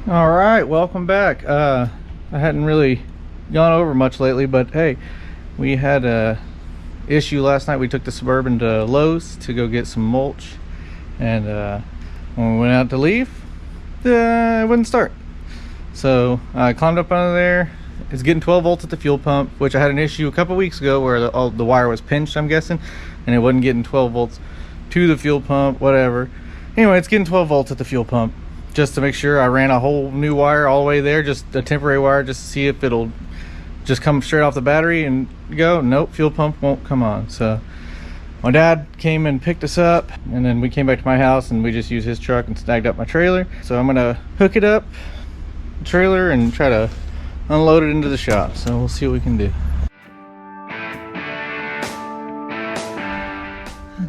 All right, welcome back. I hadn't really gone over much lately, but hey, we had a issue last night. We took the Suburban to Lowe's to go get some mulch, and when we went out to leave, it wouldn't start. So I climbed up under there. It's getting 12 volts at the fuel pump, which I had an issue a couple weeks ago where the wire was pinched, I'm guessing, and it wasn't getting 12 volts to the fuel pump, whatever. Anyway, it's getting 12 volts at the fuel pump. Just to make sure, I ran a whole new wire all the way there, just a temporary wire, just to see if it'll just come straight off the battery and go. Nope, fuel pump won't come on. So my dad came and picked us up, and then we came back to my house and we just used his truck and snagged up my trailer. So I'm gonna hook it up, the trailer, and try to unload it into the shop. So we'll see what we can do.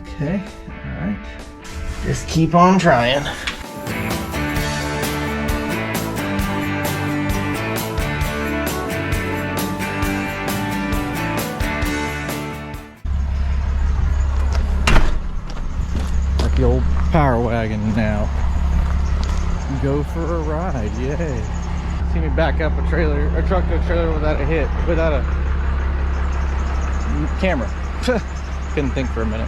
Okay, all right, just keep on trying. The old power wagon now. Go for a ride, yay. See me back up a truck to a trailer without a camera. Couldn't think for a minute.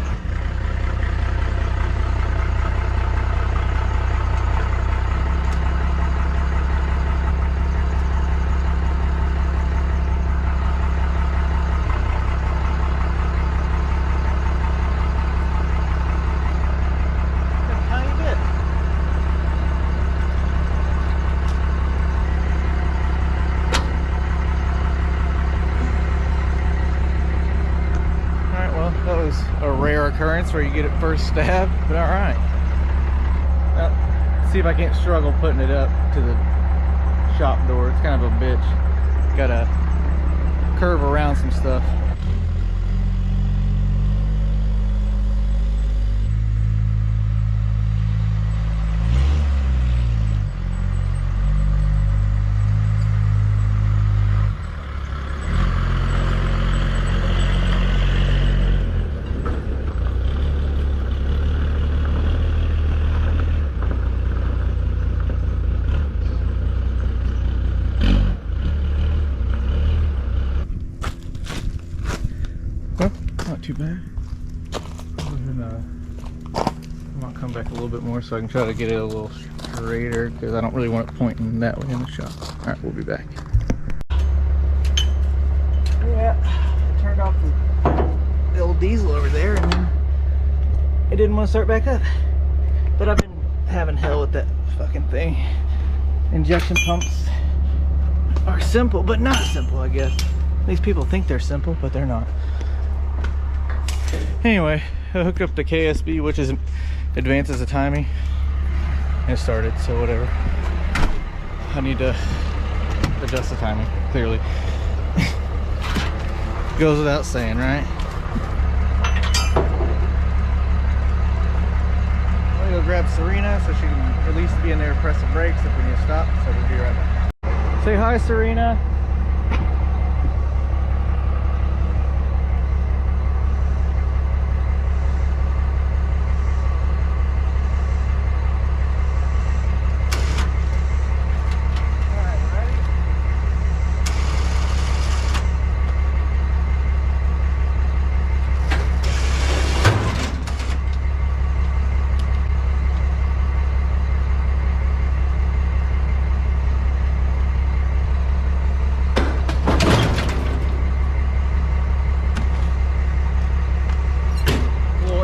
A rare occurrence where you get it first stab, but all right. Well, see if I can't struggle putting it up to the shop door. It's kind of a bitch. Gotta curve around some stuff. Not too bad. I might come back a little bit more so I can try to get it a little straighter, because I don't really want it pointing that way in the shop. All right, we'll be back. Yeah, I turned off the old diesel over there, and then it didn't want to start back up. But I've been having hell with that fucking thing. Injection pumps are simple, but not simple, I guess. These people think they're simple, but they're not. Anyway, I hooked up the KSB, which is advances the timing, and it started, so whatever. I need to adjust the timing, clearly. Goes without saying, right? I'm gonna go grab Serena so she can at least be in there to press the brakes if we need to stop, so we'll be right back. Say hi, Serena.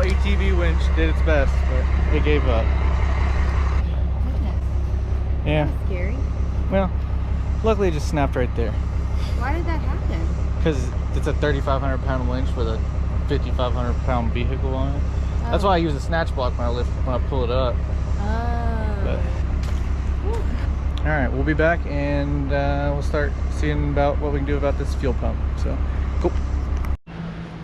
ATV winch did its best, but it gave up. Goodness. Yeah. That's scary. Well, luckily it just snapped right there. Why did that happen? Because it's a 3,500 pound winch with a 5,500 pound vehicle on it. Oh. That's why I use a snatch block when I pull it up. Oh. But, all right, we'll be back, and we'll start seeing about what we can do about this fuel pump. So, cool.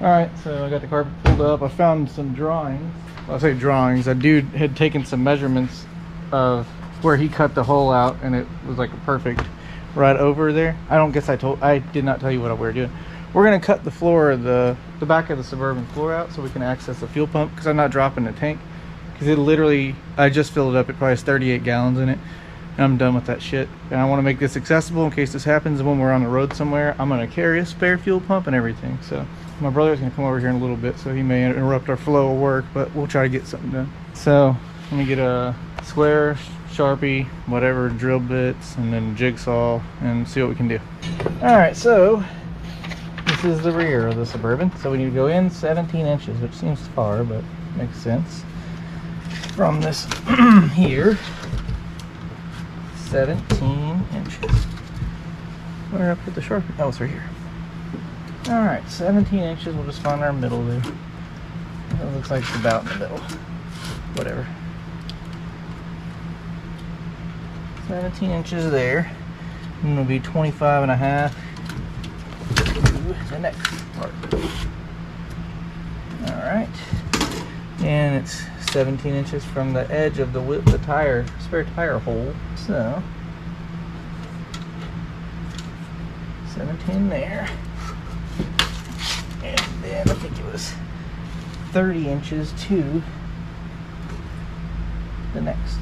All right, so I got the carpet pulled up. I found some drawings. Well, I say drawings. A dude had taken some measurements of where he cut the hole out, and it was like a perfect right over there. I did not tell you what we're doing. We're gonna cut the floor of the back of the Suburban floor out so we can access the fuel pump, because I'm not dropping the tank, because it literally, I just filled it up. It probably has 38 gallons in it. I'm done with that shit. And I want to make this accessible in case this happens when we're on the road somewhere. I'm going to carry a spare fuel pump and everything. So my brother's going to come over here in a little bit, so he may interrupt our flow of work, but we'll try to get something done. So let me get a square, Sharpie, whatever, drill bits, and then jigsaw, and see what we can do. All right, so this is the rear of the Suburban. So we need to go in 17 inches, which seems far, but makes sense. From this here, 17 inches. Where did I put the Sharpie? Oh, it's right here. All right, 17 inches. We'll just find our middle there. It looks like it's about in the middle. Whatever. 17 inches there. And it'll be 25 and a half to the next part. All right. And it's 17 inches from the edge of the tire, spare tire hole. So 17 there. And then I think it was 30 inches to the next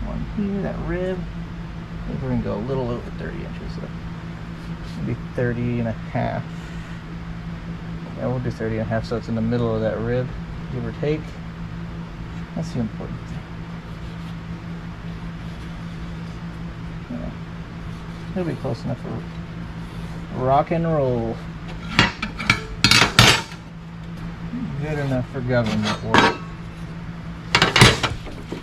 one here, that rib. I think we're gonna go a little over 30 inches, so maybe 30 and a half. Yeah, we'll do 30 and a half, so it's in the middle of that rib, give or take. That's the important thing. Yeah. It'll be close enough for rock and roll. Good enough for government work.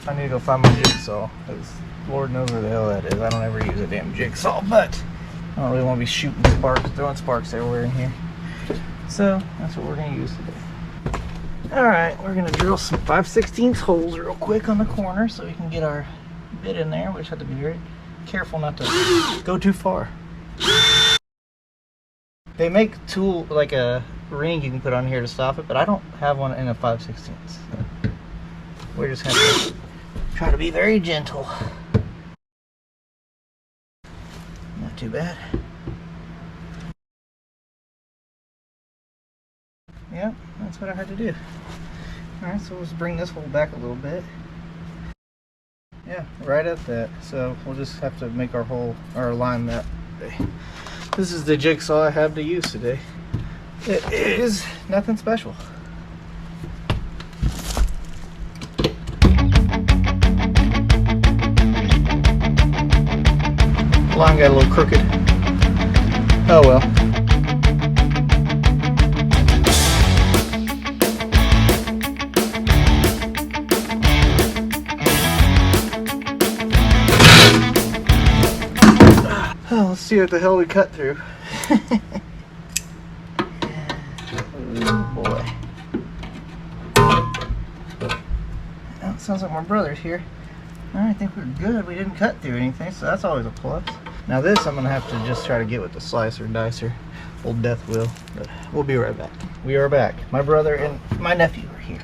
I need to go find my jigsaw, because Lord knows where the hell that is. I don't ever use a damn jigsaw, but I don't really want to be shooting sparks, throwing sparks everywhere in here. So that's what we're going to use today. Alright, we're going to drill some 5/16 holes real quick on the corner so we can get our bit in there. We just have to be very careful not to go too far. They make tool, like a ring you can put on here to stop it, but I don't have one in a 5/16. So we're just going to try to be very gentle. Not too bad. Yep, that's what I had to do. Alright, so let's bring this hole back a little bit. Yeah, right at that. So we'll just have to make our hole, or line that today. This is the jigsaw I have to use today. It is nothing special. Line got a little crooked. Oh well. Oh, let's see what the hell we cut through. Oh boy. Oh, it sounds like my brother's here. I think we're good. We didn't cut through anything, so that's always a plus. Now this I'm going to have to just try to get with the slicer and dicer. Old death wheel. But we'll be right back. We are back. My brother and my nephew are here.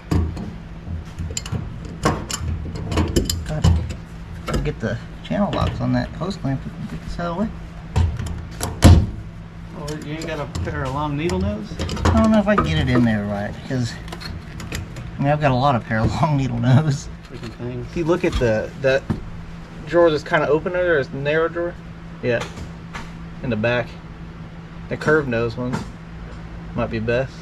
Gotta get the channel locks on that hose clamp. We can get this out of the way. Oh, you ain't got a pair of long needle nose? I don't know if I can get it in there right, because I mean I've got a lot of pair of long needle nose. Freaking things. If you look at that drawer that's kind of open there, it's a narrow drawer. Yeah, in the back. The curved nose ones might be best.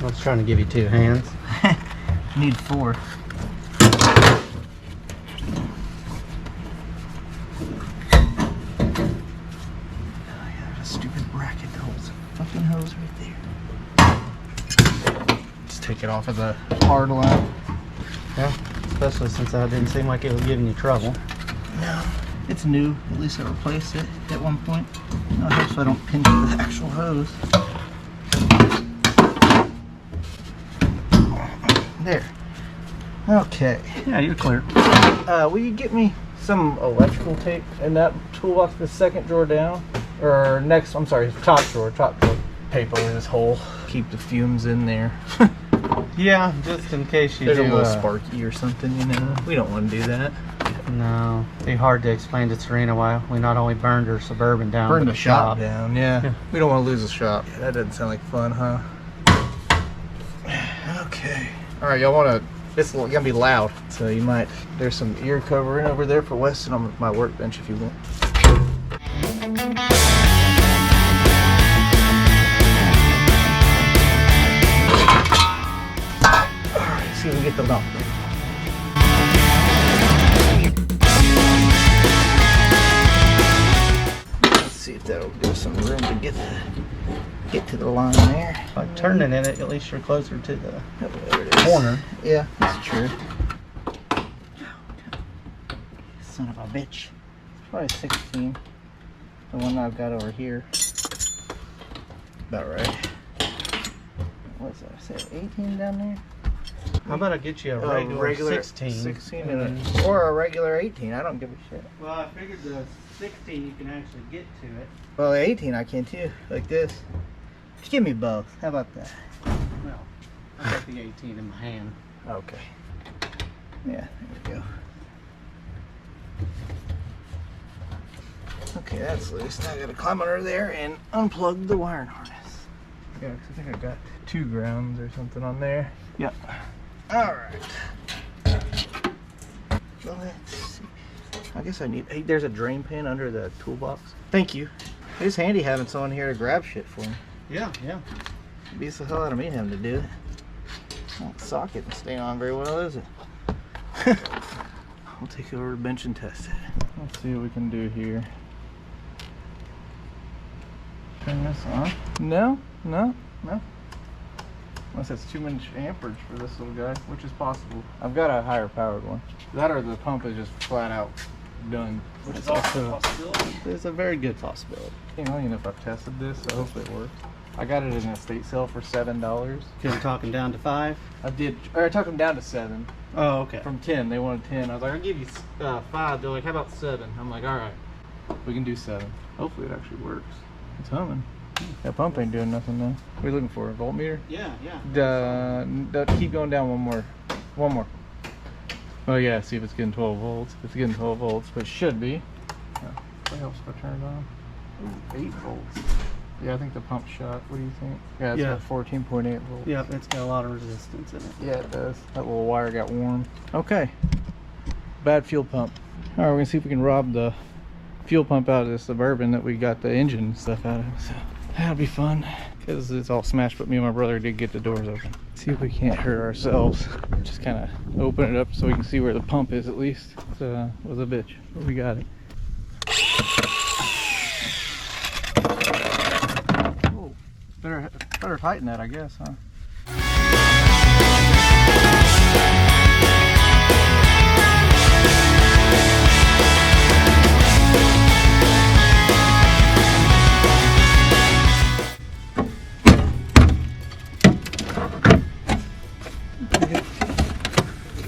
I was trying to give you two hands. Need 4. Stupid bracket that holds a fucking hose right there. Let's take it off of the hard line. Yeah, especially since I didn't seem like it was giving you trouble. No, it's new. At least I replaced it at one point. I hope so I don't pinch the actual hose. There. Okay. Yeah, you're clear. Will you get me some electrical tape in that toolbox, the second drawer down? Or next, I'm sorry, top drawer tape over this hole. Keep the fumes in there. Yeah, just in case you There's do. a little sparky or something, you know. We don't want to do that. No, it'd be hard to explain to Serena why we not only burned her Suburban down, Burn but the shop down, yeah. We don't want to lose the shop. That doesn't sound like fun, huh? Okay. All right, y'all want to? It's gonna be loud, so you might. There's some ear covering over there for Weston on my workbench if you want. All right, see if we can get the knob. Let's see if that'll give us some room to get to the line there. By turning in it, at least you're closer to the There it is. corner. Yeah, that's true. Son of a bitch. Probably 16. The one I've got over here. About right. What's that? I said 18 down there? How about I get you a regular 16? 16 or a regular 18. I don't give a shit. Well, I figured the 16 you can actually get to it. Well, the 18 I can too. Like this. Just give me both. How about that? Well, I got the 18 in my hand. Okay. Yeah, there we go. Okay, that's loose. Now I gotta climb under there and unplug the wiring harness. Yeah, 'cause I think I got 2 grounds or something on there. Yep. Alright. Well, let's see. I guess I need. Hey, there's a drain pin under the toolbox. Thank you. It's handy having someone here to grab shit for me. Yeah, yeah. Beats the hell out of me having to do it. That socket and stay on very well, is it? I'll take it over to the bench and test it. Let's see what we can do here. Turn this on. No. Unless that's too much amperage for this little guy, which is possible. I've got a higher powered one. That or the pump is just flat out done. Which is also a possibility. It's a very good possibility. I don't even know if I've tested this, so hopefully it works. I got it in a estate sale for $7. Can you talk him down to 5? I did. Or I took them down to 7. Oh, okay. From 10, they wanted 10. I was like, I'll give you 5. They're like, how about 7? I'm like, all right, we can do 7. Hopefully it actually works. It's humming. That pump ain't doing nothing though. What are you looking for? A voltmeter? Yeah. Keep going down one more. Oh yeah, see if it's getting 12 volts. It's getting 12 volts, but it should be. Oh, that helps if I turn it on. Ooh, 8 volts. Yeah, I think the pump shot. What do you think? Yeah, it's got 14.8 volts. Yep, it's got a lot of resistance in it. Yeah, it does. That little wire got warm. Okay. Bad fuel pump. All right, we're gonna see if we can rob the fuel pump out of this Suburban that we got the engine and stuff out of. So that'll be fun because it's all smashed, but me and my brother did get the doors open. See if we can't hurt ourselves. Just kind of open it up so we can see where the pump is at least. It was a bitch, but we got it. Oh, better tighten that, I guess, huh?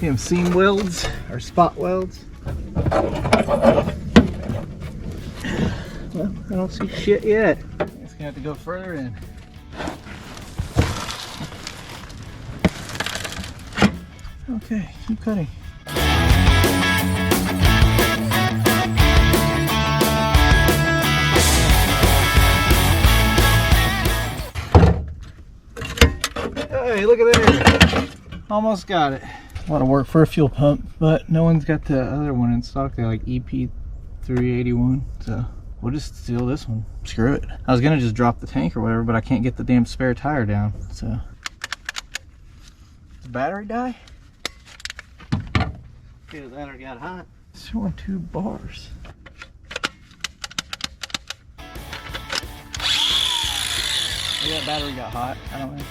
Them seam welds or spot welds. Well, I don't see shit yet. It's gonna have to go further in. Okay, keep cutting. Hey, look at that. Almost got it. A lot of work for a fuel pump, but no one's got the other one in stock. They're like EP381, so we'll just steal this one. Screw it. I was gonna just drop the tank or whatever, but I can't get the damn spare tire down, so. Does the battery die? Either that or got hot. It's showing 2 bars. Maybe that battery got hot, I don't know.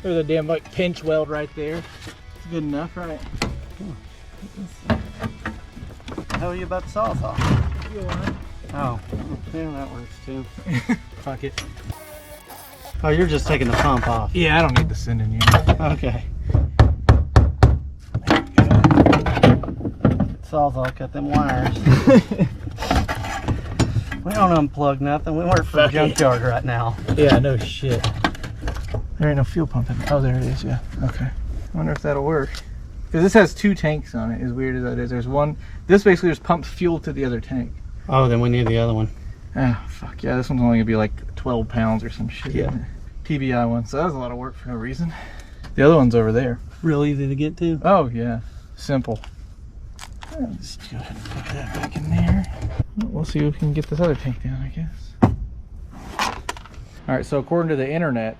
There's a damn like pinch weld right there. It's good enough, right? How are you about to saw off? Oh, yeah, that works too. Fuck it. Oh, you're just taking the pump off. Yeah, I don't need the sending unit. Okay. Sawzall cut them wires. We don't unplug nothing. We work for Junkyard right now. Yeah, no shit. There ain't no fuel pump in there. Oh, there it is, yeah. Okay. I wonder if that'll work. Because this has 2 tanks on it, as weird as that is. There's one, this basically just pumps fuel to the other tank. Oh, then we need the other one. Oh, fuck yeah, this one's only gonna be like 12 pounds or some shit. Yeah. TBI one, so that was a lot of work for no reason. The other one's over there. Real easy to get to. Oh yeah, simple. Let's go ahead and put that back in there. We'll see if we can get this other tank down, I guess. All right, so according to the internet,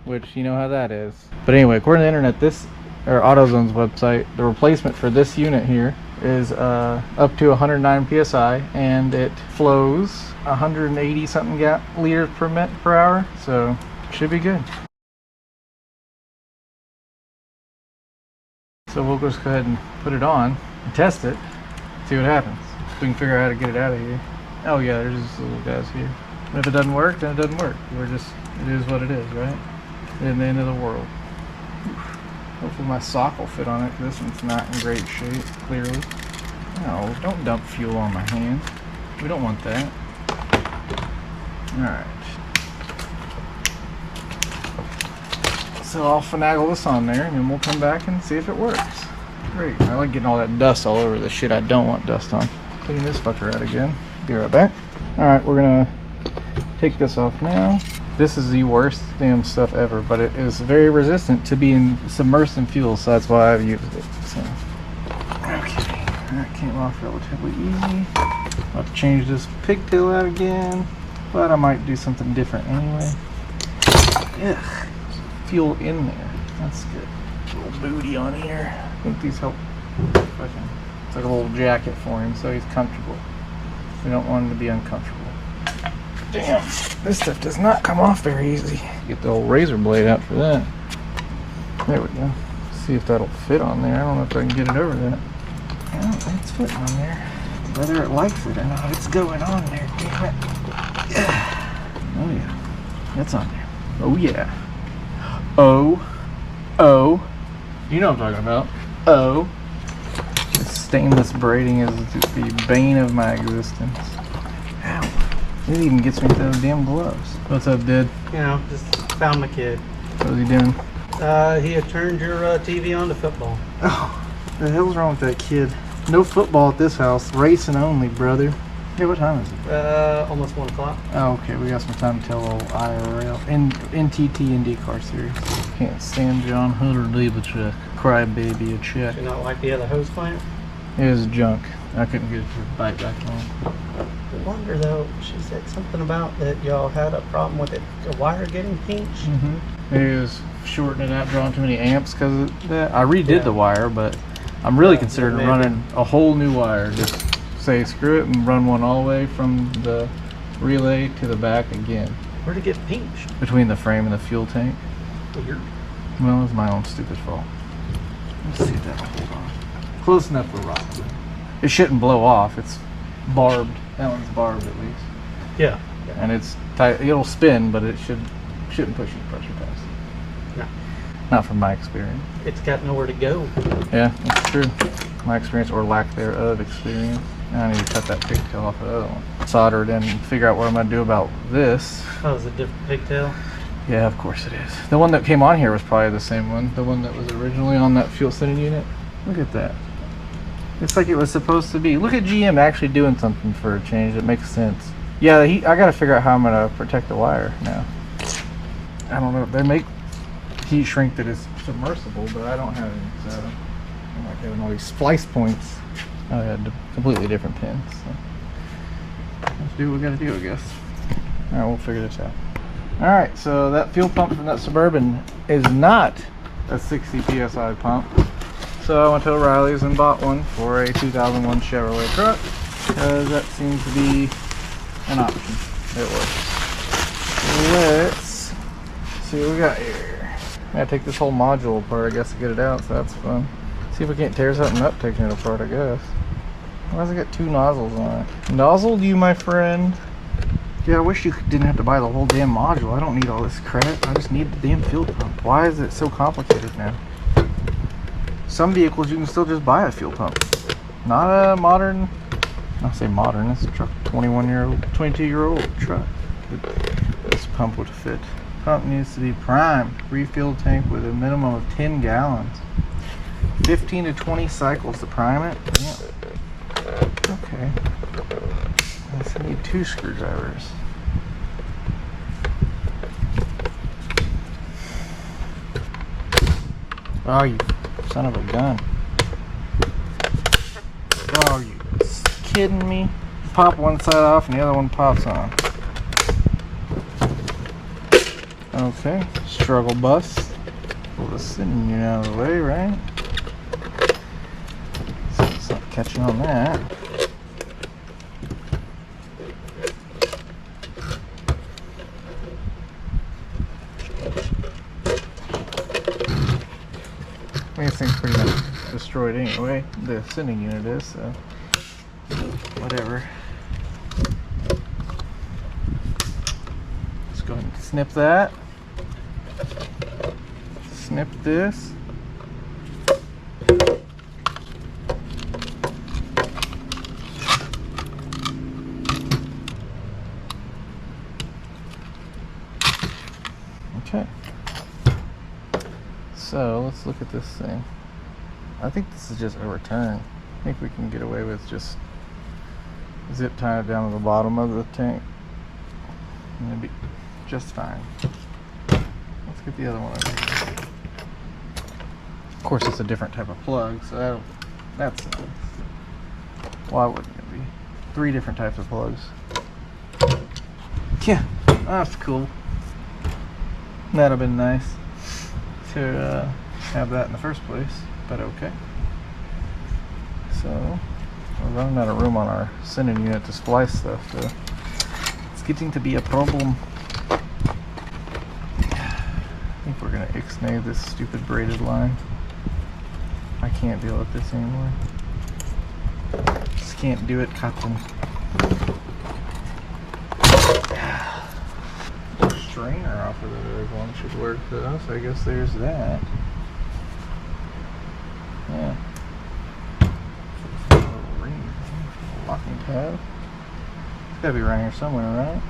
which you know how that is. But anyway, according to the internet, this, or AutoZone's website, the replacement for this unit here is up to 109 psi, and it flows 180 something liters per hour, so should be good. So we'll just go ahead and put it on and test it, see what happens. We can figure out how to get it out of here. Oh yeah, there's these little guys here. And if it doesn't work, then it doesn't work. It is what it is, right? In the end of the world. Hopefully my sock will fit on it, because this one's not in great shape, clearly. No, don't dump fuel on my hand. We don't want that. Alright. So I'll finagle this on there, and then we'll come back and see if it works. Great. I like getting all that dust all over the shit I don't want dust on. Clean this fucker out again. Be right back. Alright, we're gonna take this off now. This is the worst damn stuff ever, but it is very resistant to being submersed in fuel, so that's why I've used it. So, okay, that came off relatively easy. I'll have to change this pigtail out again, but I might do something different anyway. Ugh, fuel in there. That's good. Little booty on here. I think these help. It's like a little jacket for him, so he's comfortable. We don't want him to be uncomfortable. Damn, this stuff does not come off very easy. Get the old razor blade out for that. There we go. See if that'll fit on there. I don't know if I can get it over that. Oh, it's fitting on there. Whether it likes it or not, it's going on there, damn it. Yeah. Oh yeah, it's on there. Oh yeah. Oh. You know what I'm talking about. Oh. This stainless braiding is the bane of my existence. Ow. It even gets me to those damn gloves. What's up, dude? You know, just found my kid. What was he doing? He had turned your TV on to football. Oh, the hell's wrong with that kid? No football at this house. Racing only, brother. Hey, what time is it? Almost 1 o'clock. Oh, okay. We got some time to tell old IRL. NTT IndyCar series. Can't stand John Hunter leave a check. Crybaby a check. Do you not like the other hose clamp? It was junk. I couldn't get it to bite back on. I wonder though, she said something about that y'all had a problem with it, a wire getting pinched. It was shorting it out, drawing too many amps because of that. I redid the wire, but I'm really considering running a whole new wire. Just say screw it and run one all the way from the relay to the back again. Where'd it get pinched? Between the frame and the fuel tank. Weird. Well, it was my own stupid fault. Let's see if that'll hold on. Close enough for rock. It shouldn't blow off. It's barbed. That one's barbed at least. Yeah. And it's tight. It'll spin, but it shouldn't push the pressure test. No. Not from my experience. It's got nowhere to go. Yeah, that's true. My experience, or lack thereof experience. Now I need to cut that pigtail off of the other one. Solder it in and figure out what I'm going to do about this. Oh, is it a different pigtail? Yeah, of course it is. The one that came on here was probably the same one. The one that was originally on that fuel sending unit. Look at that. It's like it was supposed to be. Look at GM actually doing something for a change that makes sense. Yeah, I got to figure out how I'm going to protect the wire now. I don't know. They make heat shrink that is submersible, but I don't have any, so I'm like having all these splice points. I had completely different pins. So let's do what we got to do, I guess. All right, we'll figure this out. All right, so that fuel pump from that Suburban is not a 60 psi pump. So I went to O'Reilly's and bought one for a 2001 Chevrolet truck because that seems to be an option. It works. Let's see what we got here. I gotta take this whole module apart, I guess, to get it out, so that's fun. See if we can't tear something up taking it apart, I guess. Why does it got two nozzles on it? Nozzled you, my friend? Yeah, I wish you didn't have to buy the whole damn module. I don't need all this crap. I just need the damn fuel pump. Why is it so complicated now? Some vehicles you can still just buy a fuel pump. Not a modern, I'll say modern, this is a truck, 22-year-old truck. This pump would fit. Pump needs to be primed. Refill tank with a minimum of 10 gallons. 15 to 20 cycles to prime it. Yeah. Okay. I need 2 screwdrivers. Oh, you son of a gun. Oh, you kidding me? Pop one side off and the other one pops on. Okay, struggle bus. Pull the sitting unit out of the way, right? So it's not catching on that. I mean, this thing's pretty much destroyed anyway. The sending unit is, so whatever. Let's go ahead and snip that. Snip this. Okay. So let's look at this thing. I think this is just a return. I think we can get away with just zip tie it down to the bottom of the tank. And it'll be just fine. Let's get the other one over here. Of course, it's a different type of plug, so that's nice. Why wouldn't it be? 3 different types of plugs. Yeah, that's cool. That'd have been nice to have that in the first place, but okay. So we're running out of room on our sending unit to splice stuff, so it's getting to be a problem. I think we're gonna ixnay this stupid braided line. I can't deal with this anymore. Just can't do it, Captain. Strainer off of the other one should work though, so I guess there's that. Yeah. Locking tab. It's gotta be around here somewhere, right?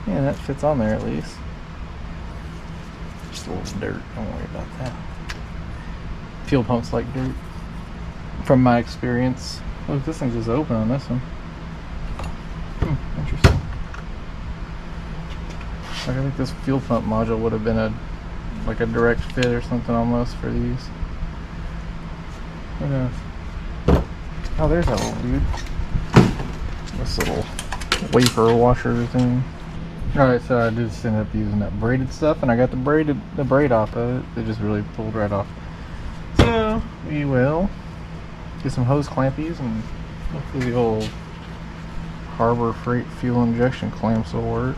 Yeah, that fits on there at least. Just a little dirt, don't worry about that. Fuel pumps like dirt. From my experience. Look, this thing's just open on this one. Interesting. I think this fuel pump module would have been like a direct fit or something almost for these. Who knows? Oh, there's that little dude. This little wafer washer thing. Alright, so I just ended up using that braided stuff, and I got the braid off of it. It just really pulled right off. So we will get some hose clampies, and hopefully the old Harbor Freight fuel injection clamps will work.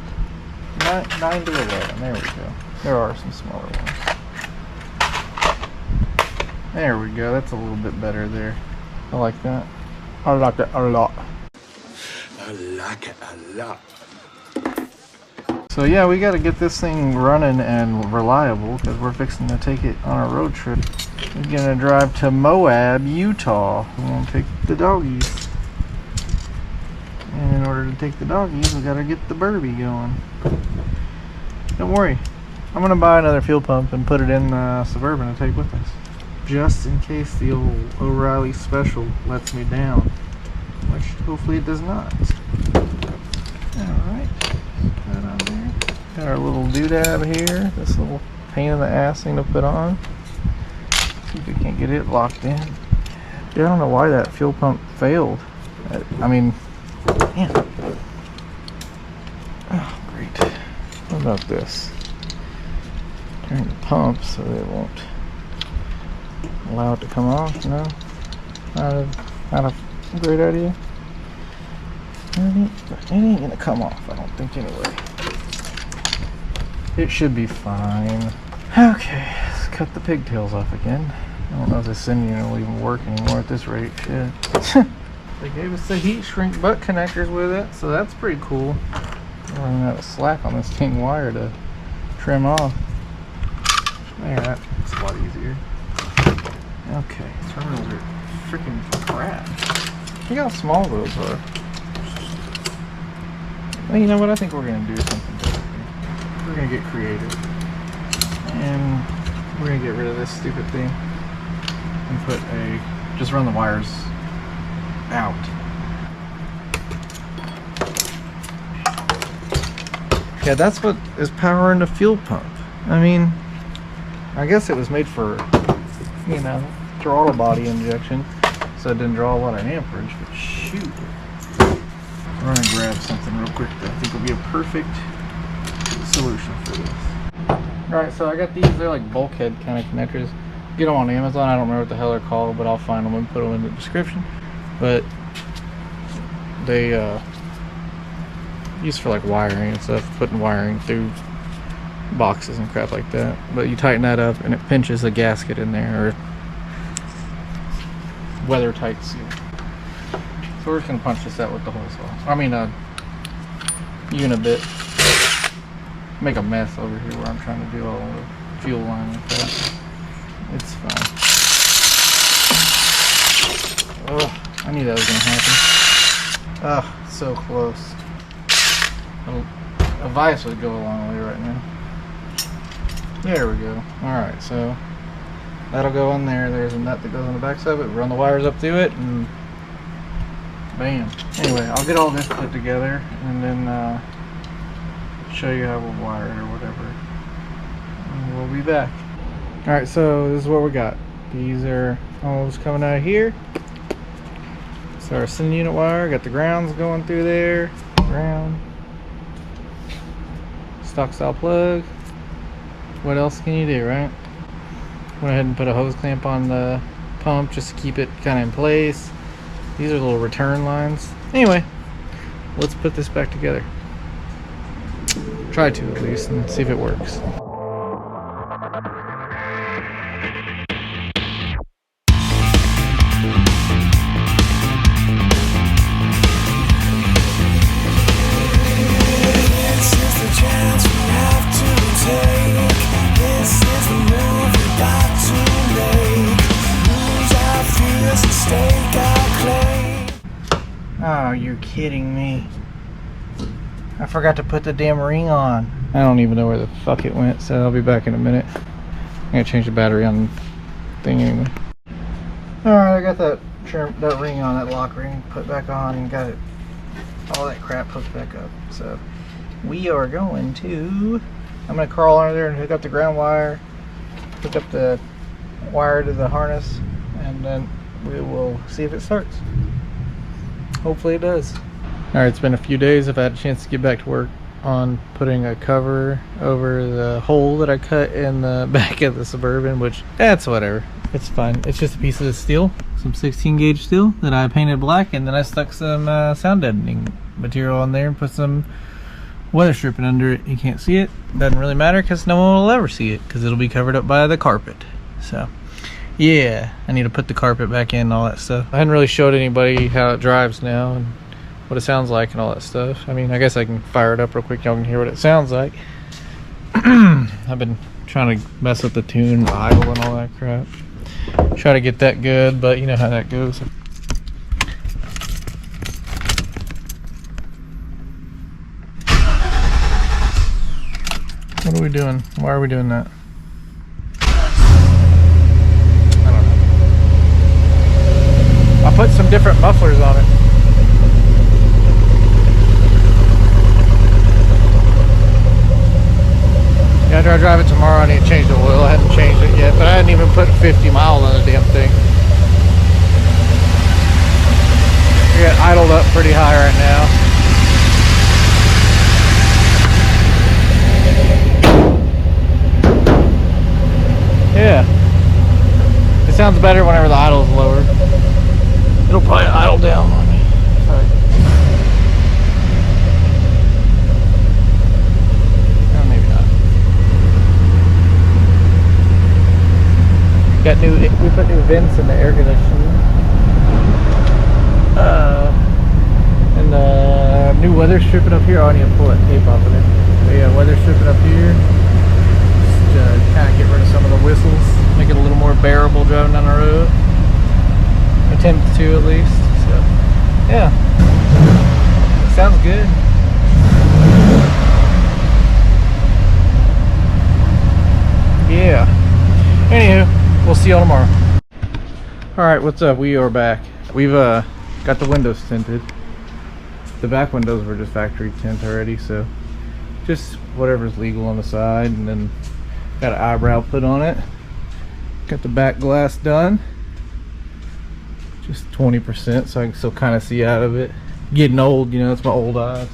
9 to 11. There we go. There are some smaller ones. There we go. That's a little bit better there. I like that. I like that a lot. I like it a lot. So yeah, we got to get this thing running and reliable because we're fixing to take it on a road trip. We're gonna drive to Moab, Utah. We're gonna take the doggies. And in order to take the doggies, we gotta get the Burby going. Don't worry, I'm gonna buy another fuel pump and put it in the Suburban to take with us, just in case the old O'Reilly special lets me down, which hopefully it does not. Alright, put that on there. Got our little doodad here, this little pain in the ass thing to put on. See if we can't get it locked in. Yeah, I don't know why that fuel pump failed. I mean, man. Oh, great. What about this? Turn the pump so it won't allow it to come off. No? Not a great idea. It ain't gonna come off, I don't think, anyway. It should be fine. Okay, let's cut the pigtails off again. I don't know if this sending unit will even work anymore at this rate. Shit. They gave us the heat shrink butt connectors with it, so that's pretty cool. I'm running out of slack on this tin wire to trim off. There, that's a lot easier. Okay, terminals are freaking crap. Look how small those are. Well, you know what? I think we're gonna do something different here. We're gonna get creative, and we're gonna get rid of this stupid thing and just run the wires out. Yeah, that's what is powering the fuel pump. I mean, I guess it was made for, you know, throttle body injection, so it didn't draw a lot of amperage, but shoot. I'm gonna grab something real quick that I think will be a perfect solution for this. Alright, so I got these, they're like bulkhead kind of connectors. Get them on Amazon, I don't remember what the hell they're called, but I'll find them and put them in the description. But they used for like wiring and stuff, putting wiring through boxes and crap like that. But you tighten that up and it pinches a gasket in there, or weather tight seal. So we're just gonna punch this out with the hole saw. I mean unibit. Make a mess over here where I'm trying to do all the fuel line and stuff. It's fine. Oh, I knew that was gonna happen. Oh, so close. A vise would go a long way right now. There we go. Alright, so that'll go in there. There's a nut that goes on the back side of it. Run the wires up through it and bam. Anyway, I'll get all this put together and then show you how we'll wire it or whatever. And we'll be back. Alright, so this is what we got. These are almost coming out of here. So our send unit wire, got the grounds going through there. Ground. Stock style plug. What else can you do, right? Went ahead and put a hose clamp on the pump just to keep it kind of in place. These are little return lines. Anyway, let's put this back together. Try to at least and see if it works. Oh, you're kidding me. I forgot to put the damn ring on. I don't even know where the fuck it went, so I'll be back in a minute. I'm gonna change the battery on the thing anyway. Alright, I got that ring on, that lock ring put back on, and got it, all that crap hooked back up. So we are going to, I'm gonna crawl under there and hook up the ground wire, hook up the wire to the harness, and then we will see if it starts. Hopefully it does. Alright, it's been a few days. I've had a chance to get back to work on putting a cover over the hole that I cut in the back of the Suburban, which, that's whatever. It's fine. It's just a piece of steel, some 16 gauge steel that I painted black, and then I stuck some sound deadening material on there and put some weather stripping under it. You can't see it. Doesn't really matter because no one will ever see it because it'll be covered up by the carpet. So yeah, I need to put the carpet back in and all that stuff. I hadn't really showed anybody how it drives now and what it sounds like and all that stuff. I mean, I guess I can fire it up real quick. Y'all can hear what it sounds like. I've been trying to mess with the tune, the idle and all that crap. Try to get that good, but you know how that goes. What are we doing? Why are we doing that? I put some different mufflers on it. Yeah, after I drive it tomorrow, I need to change the oil. I hadn't changed it yet, but I hadn't even put 50 miles on the damn thing. We got idled up pretty high right now. Yeah. It sounds better whenever the idle is lower. It'll probably idle down on me. Right. Oh, maybe not. Got we put new vents in the air conditioning. And the new weather stripping up here. Oh, I need to pull that tape off of it. But yeah, weather stripping up here. Just kind of get rid of some of the whistles. Make it a little more bearable driving down the road. Attempt to at least. So yeah, sounds good. Yeah. Anywho, we'll see y'all tomorrow. All right, what's up? We are back. We've got the windows tinted. The back windows were just factory tint already, so just whatever's legal on the side, and then got an eyebrow put on it. Got the back glass done, just 20%, so I can still kind of see out of it. Getting old, you know, it's my old eyes.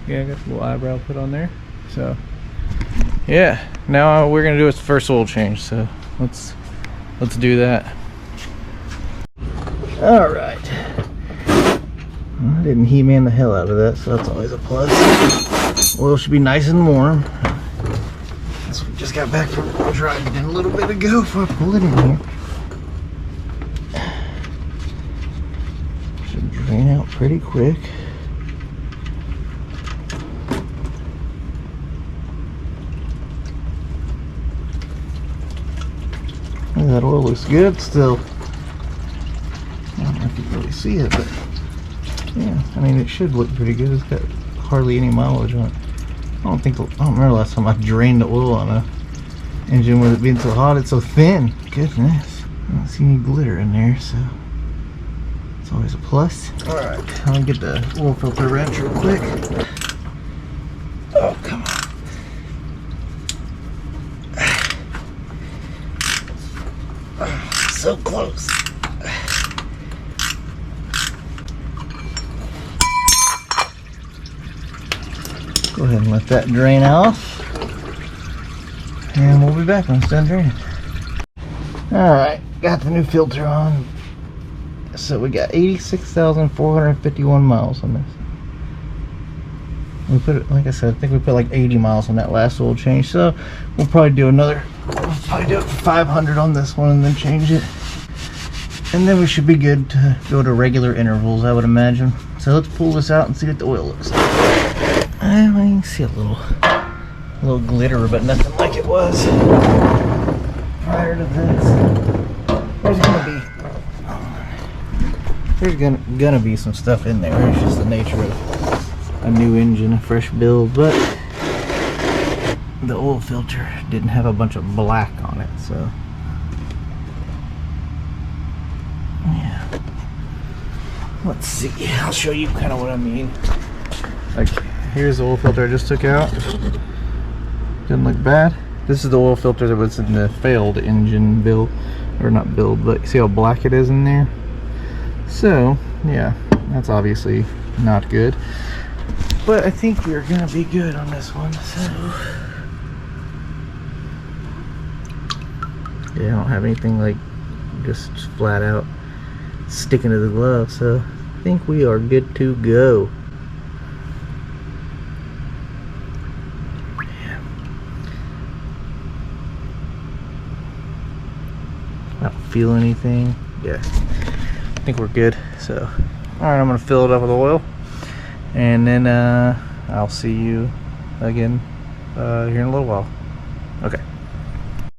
Yeah, I got a little eyebrow put on there. So yeah, now we're gonna do its first oil change, so let's do that. All right, I didn't He-Man the hell out of that, so that's always a plus. Oil should be nice and warm. So we just got back from driving in a little bit ago before I pulled it in here. Should drain out pretty quick. That oil looks good still. I don't know if you can really see it, but yeah, I mean, it should look pretty good. It's got hardly any mileage on it. I don't remember last time I drained the oil on a engine with it being so hot. It's so thin. Goodness. I don't see any glitter in there, so it's always a plus. Alright, I'll get the oil filter wrench real quick. Oh, come on. So close. Go ahead and let that drain off, and we'll be back when it's done draining. Alright, got the new filter on. So we got 86,451 miles on this. We put it, like I said, I think we put like 80 miles on that last oil change, so we'll probably do it for 500 on this one and then change it. And then we should be good to go to regular intervals, I would imagine. So let's pull this out and see what the oil looks like. I can see a little glitter, but nothing like it was prior to this. There's gonna be some stuff in there. It's just the nature of a new engine, a fresh build, but the oil filter didn't have a bunch of black on it, so yeah. Let's see, I'll show you kind of what I mean. Like, here's the oil filter I just took out. Didn't look bad. This is the oil filter that was in the failed engine build, or not build, but see how black it is in there? So yeah, that's obviously not good, but I think we're gonna be good on this one. So yeah, I don't have anything like just flat out sticking to the glove, so I think we are good to go. Yeah. I don't feel anything. Yeah, I think we're good. So alright, I'm gonna fill it up with oil, and then I'll see you again here in a little while. Okay.